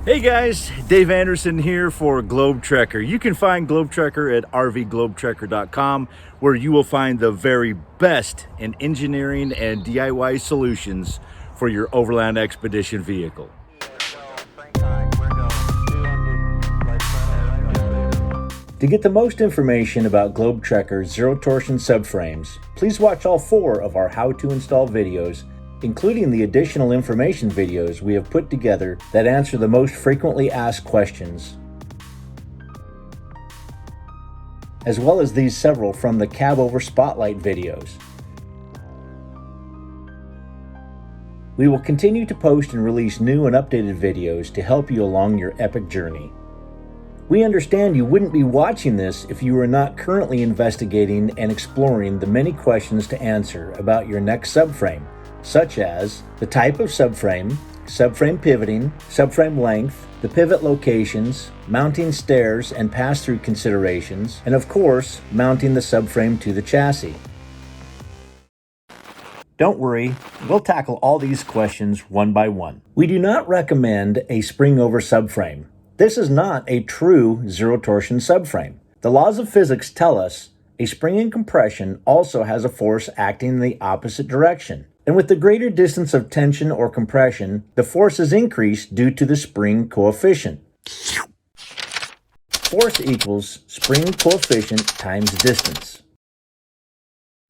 Hey guys, Dave Anderson here for Globe Trekker. You can find Globe Trekker at rvglobetrekker.com, where you will find the very best in engineering and DIY solutions for your overland expedition vehicle. To get the most information about Globe Trekker's zero torsion subframes, please watch all 4 of our how to install videos, including the additional information videos we have put together that answer the most frequently asked questions, as well as these several from the Cab Over Spotlight videos. We will continue to post and release new and updated videos to help you along your epic journey. We understand you wouldn't be watching this if you were not currently investigating and exploring the many questions to answer about your next subframe, such as the type of subframe, subframe pivoting, subframe length, the pivot locations, mounting stairs and pass-through considerations, and of course, mounting the subframe to the chassis. Don't worry, we'll tackle all these questions one by one. We do not recommend a spring-over subframe. This is not a true zero-torsion subframe. The laws of physics tell us a spring in compression also has a force acting in the opposite direction. And with the greater distance of tension or compression, the force is increased due to the spring coefficient. Force equals spring coefficient times distance.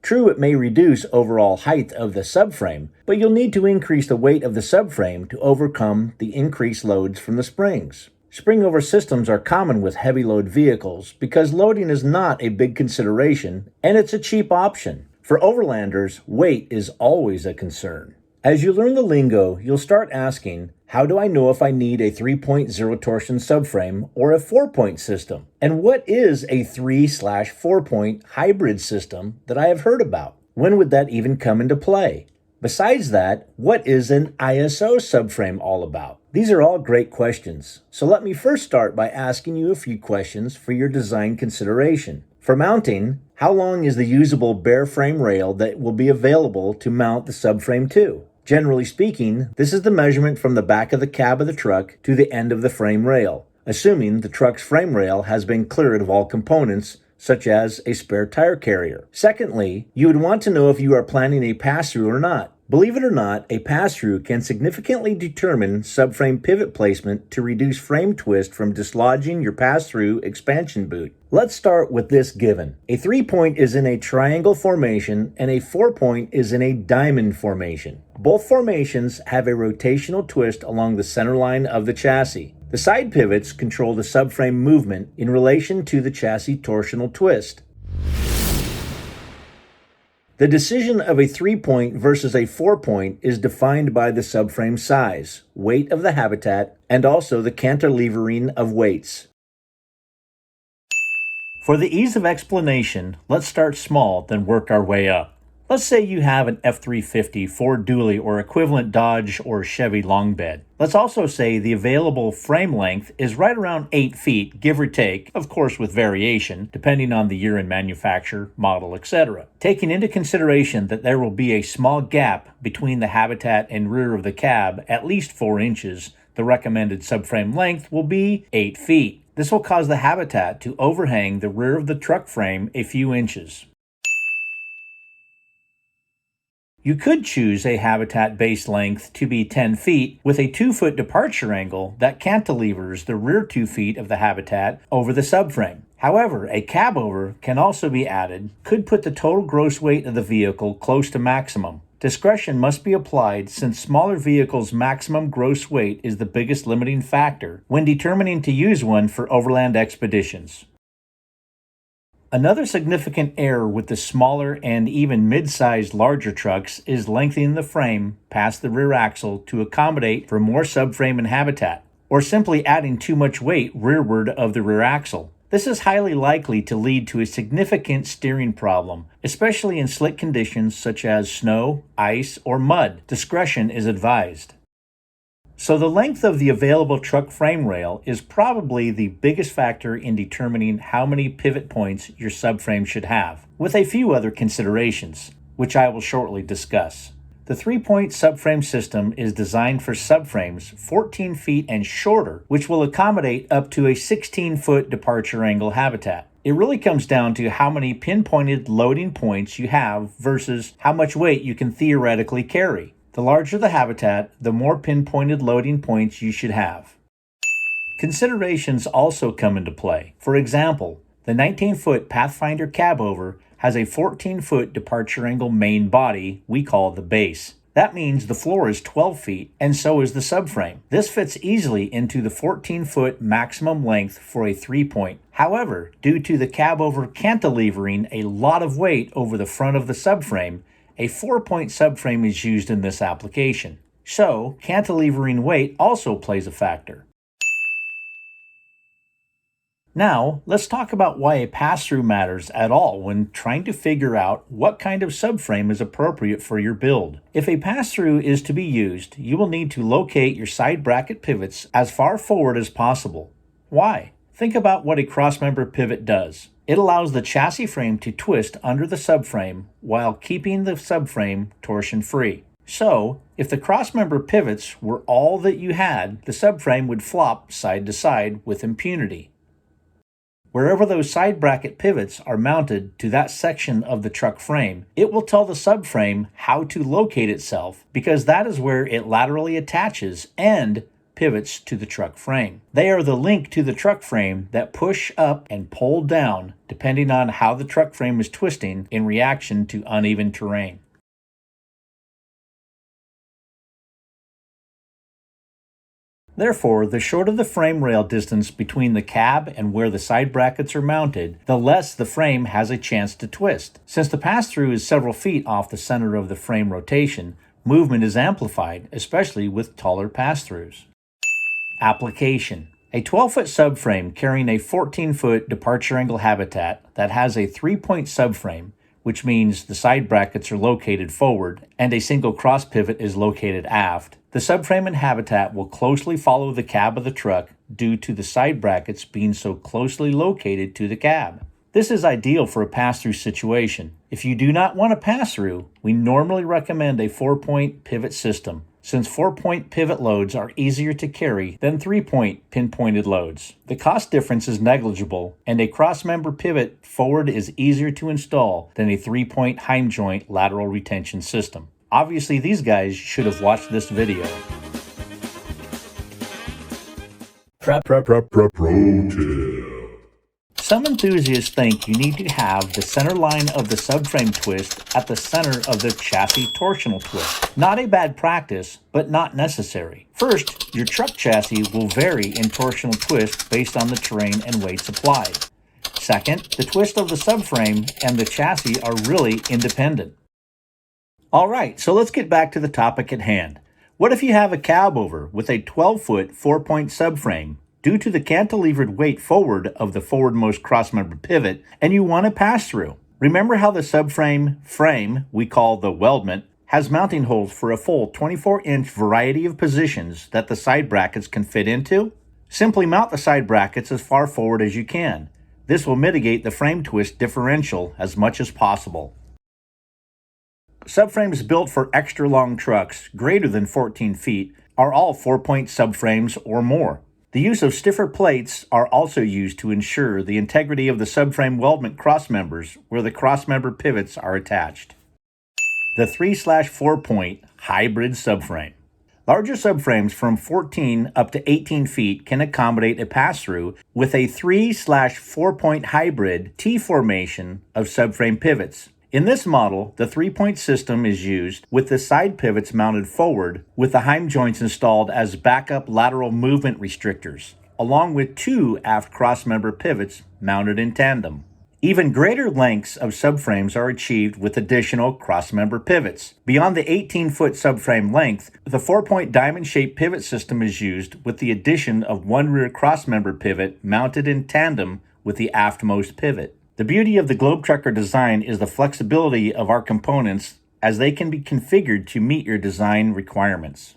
True, it may reduce overall height of the subframe, but you'll need to increase the weight of the subframe to overcome the increased loads from the springs. Spring-over systems are common with heavy load vehicles because loading is not a big consideration and it's a cheap option. For overlanders, weight is always a concern. As you learn the lingo, you'll start asking, how do I know if I need a 3-point zero-torsion subframe or a 4-point system? And what is a 3/4-point hybrid system that I have heard about? When would that even come into play? Besides that, what is an ISO subframe all about? These are all great questions. So let me first start by asking you a few questions for your design consideration. For mounting, how long is the usable bare frame rail that will be available to mount the subframe to? Generally speaking, this is the measurement from the back of the cab of the truck to the end of the frame rail, assuming the truck's frame rail has been cleared of all components, such as a spare tire carrier. Secondly, you would want to know if you are planning a pass-through or not. Believe it or not, a pass-through can significantly determine subframe pivot placement to reduce frame twist from dislodging your pass-through expansion boot. Let's start with this given. A 3-point is in a triangle formation and a 4-point is in a diamond formation. Both formations have a rotational twist along the center line of the chassis. The side pivots control the subframe movement in relation to the chassis torsional twist. The decision of a 3-point versus a 4-point is defined by the subframe size, weight of the habitat, and also the cantilevering of weights. For the ease of explanation, let's start small, then work our way up. Let's say you have an F-350, Ford Dually, or equivalent Dodge or Chevy long bed. Let's also say the available frame length is right around 8 feet, give or take, of course with variation, depending on the year and manufacturer, model, etc. Taking into consideration that there will be a small gap between the habitat and rear of the cab, at least 4 inches, the recommended subframe length will be 8 feet. This will cause the habitat to overhang the rear of the truck frame a few inches. You could choose a habitat base length to be 10 feet with a 2-foot departure angle that cantilevers the rear 2 feet of the habitat over the subframe. However, a cab over can also be added, could put the total gross weight of the vehicle close to maximum. Discretion must be applied since smaller vehicles' maximum gross weight is the biggest limiting factor when determining to use one for overland expeditions. Another significant error with the smaller and even mid-sized larger trucks is lengthening the frame past the rear axle to accommodate for more subframe and habitat, or simply adding too much weight rearward of the rear axle. This is highly likely to lead to a significant steering problem, especially in slick conditions such as snow, ice, or mud. Discretion is advised. So the length of the available truck frame rail is probably the biggest factor in determining how many pivot points your subframe should have, with a few other considerations, which I will shortly discuss. The 3-point subframe system is designed for subframes 14 feet and shorter, which will accommodate up to a 16-foot departure angle habitat. It really comes down to how many pinpointed loading points you have versus how much weight you can theoretically carry. The larger the habitat, the more pinpointed loading points you should have. Considerations also come into play. For example, the 19-foot Pathfinder cabover has a 14-foot departure angle main body we call the base. That means the floor is 12 feet, and so is the subframe. This fits easily into the 14-foot maximum length for a 3-point. However, due to the cabover cantilevering a lot of weight over the front of the subframe, a 4-point subframe is used in this application. So, cantilevering weight also plays a factor. Now, let's talk about why a pass-through matters at all when trying to figure out what kind of subframe is appropriate for your build. If a pass-through is to be used, you will need to locate your side bracket pivots as far forward as possible. Why? Think about what a crossmember pivot does. It allows the chassis frame to twist under the subframe while keeping the subframe torsion-free. So, if the crossmember pivots were all that you had, the subframe would flop side to side with impunity. Wherever those side bracket pivots are mounted to that section of the truck frame, it will tell the subframe how to locate itself because that is where it laterally attaches and pivots to the truck frame. They are the link to the truck frame that push up and pull down depending on how the truck frame is twisting in reaction to uneven terrain. Therefore, the shorter the frame rail distance between the cab and where the side brackets are mounted, the less the frame has a chance to twist. Since the pass-through is several feet off the center of the frame rotation, movement is amplified, especially with taller pass-throughs. Application. A 12-foot subframe carrying a 14-foot departure angle habitat that has a 3-point subframe, which means the side brackets are located forward and a single cross pivot is located aft. The subframe and habitat will closely follow the cab of the truck due to the side brackets being so closely located to the cab. This is ideal for a pass-through situation. If you do not want a pass-through, we normally recommend a 4-point pivot system, since 4-point pivot loads are easier to carry than 3-point pinpointed loads. The cost difference is negligible, and a cross-member pivot forward is easier to install than a 3-point Heim joint lateral retention system. Obviously, these guys should have watched this video. Pro tip. Some enthusiasts think you need to have the center line of the subframe twist at the center of the chassis torsional twist. Not a bad practice, but not necessary. First, your truck chassis will vary in torsional twist based on the terrain and weights applied. Second, the twist of the subframe and the chassis are really independent. Alright, so let's get back to the topic at hand. What if you have a cabover with a 12-foot 4-point subframe due to the cantilevered weight forward of the forwardmost crossmember pivot and you want to pass through? Remember how the subframe frame, we call the weldment, has mounting holes for a full 24-inch variety of positions that the side brackets can fit into? Simply mount the side brackets as far forward as you can. This will mitigate the frame twist differential as much as possible. Subframes built for extra long trucks, greater than 14 feet, are all 4-point subframes or more. The use of stiffer plates are also used to ensure the integrity of the subframe weldment crossmembers where the crossmember pivots are attached. The 3/4-point hybrid subframe. Larger subframes from 14 up to 18 feet can accommodate a pass-through with a 3/4-point hybrid T-formation of subframe pivots. In this model, the 3-point system is used with the side pivots mounted forward with the Heim joints installed as backup lateral movement restrictors, along with 2 aft crossmember pivots mounted in tandem. Even greater lengths of subframes are achieved with additional crossmember pivots. Beyond the 18-foot subframe length, the 4-point diamond-shaped pivot system is used with the addition of 1 rear crossmember pivot mounted in tandem with the aftmost pivot. The beauty of the Globe Trucker design is the flexibility of our components as they can be configured to meet your design requirements.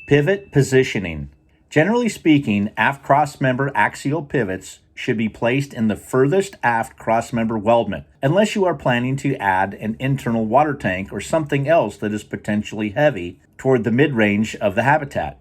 Pivot positioning. Generally speaking, aft crossmember axial pivots should be placed in the furthest aft crossmember weldment, unless you are planning to add an internal water tank or something else that is potentially heavy toward the mid-range of the habitat.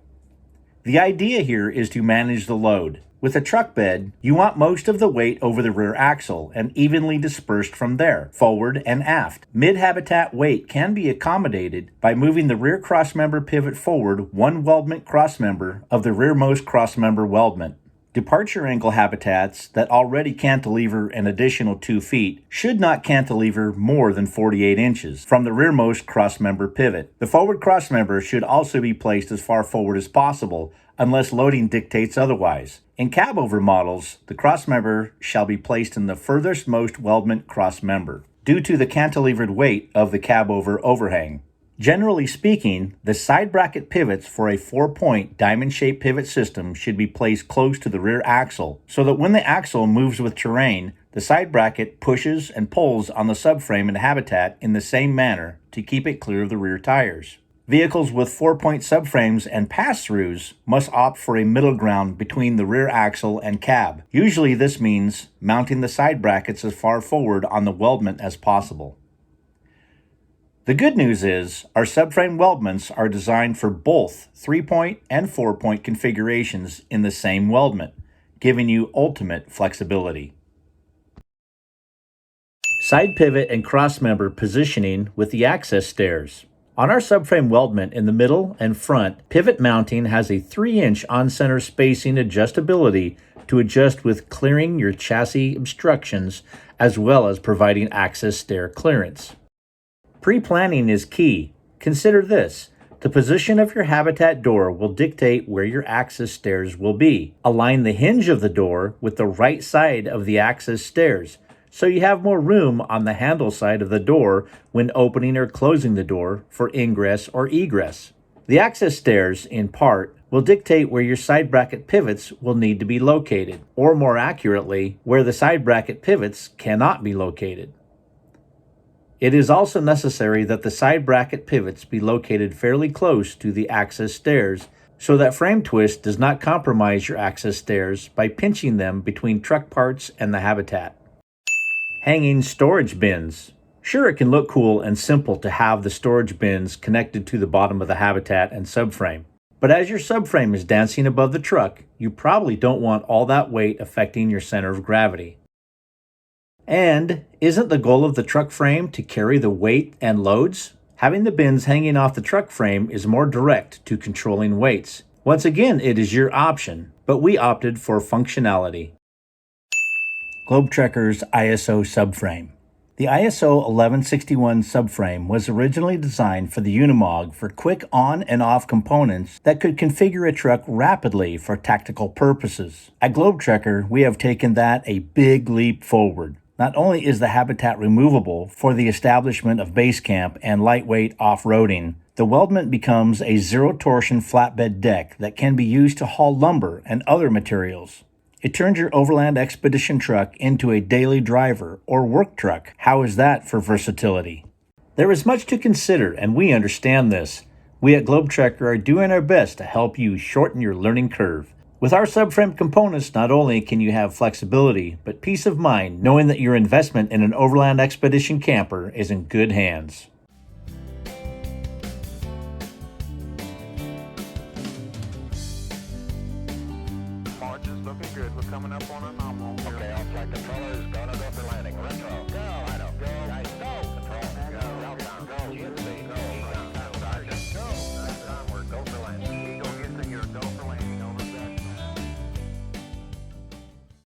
The idea here is to manage the load. With a truck bed, you want most of the weight over the rear axle and evenly dispersed from there, forward and aft. Mid-habitat weight can be accommodated by moving the rear crossmember pivot forward one weldment crossmember of the rearmost crossmember weldment. Departure angle habitats that already cantilever an additional 2 feet should not cantilever more than 48 inches from the rearmost crossmember pivot. The forward crossmember should also be placed as far forward as possible unless loading dictates otherwise. In cab-over models, the crossmember shall be placed in the furthest most weldment crossmember due to the cantilevered weight of the cab-over overhang. Generally speaking, the side bracket pivots for a 4-point diamond-shaped pivot system should be placed close to the rear axle so that when the axle moves with terrain, the side bracket pushes and pulls on the subframe and habitat in the same manner to keep it clear of the rear tires. Vehicles with 4-point subframes and pass-throughs must opt for a middle ground between the rear axle and cab. Usually this means mounting the side brackets as far forward on the weldment as possible. The good news is our subframe weldments are designed for both 3-point and 4-point configurations in the same weldment, giving you ultimate flexibility. Side pivot and crossmember positioning with the access stairs. On our subframe weldment in the middle and front, pivot mounting has a 3-inch on-center spacing adjustability to adjust with clearing your chassis obstructions as well as providing access stair clearance. Pre-planning is key. Consider this. The position of your habitat door will dictate where your access stairs will be. Align the hinge of the door with the right side of the access stairs so you have more room on the handle side of the door when opening or closing the door for ingress or egress. The access stairs, in part, will dictate where your side bracket pivots will need to be located, or more accurately, where the side bracket pivots cannot be located. It is also necessary that the side bracket pivots be located fairly close to the access stairs so that frame twist does not compromise your access stairs by pinching them between truck parts and the habitat. Hanging storage bins. Sure, it can look cool and simple to have the storage bins connected to the bottom of the habitat and subframe. But as your subframe is dancing above the truck, you probably don't want all that weight affecting your center of gravity. And isn't the goal of the truck frame to carry the weight and loads? Having the bins hanging off the truck frame is more direct to controlling weights. Once again, it is your option, but we opted for functionality. Globetrekker's ISO subframe. The ISO 1161 subframe was originally designed for the Unimog for quick on and off components that could configure a truck rapidly for tactical purposes. At Globetrekker, we have taken that a big leap forward. Not only is the habitat removable for the establishment of base camp and lightweight off-roading, the weldment becomes a zero-torsion flatbed deck that can be used to haul lumber and other materials. It turns your overland expedition truck into a daily driver or work truck. How is that for versatility? There is much to consider, and we understand this. We at Globetrekker are doing our best to help you shorten your learning curve. With our subframe components, not only can you have flexibility, but peace of mind knowing that your investment in an overland expedition camper is in good hands. March is looking good. We're coming up on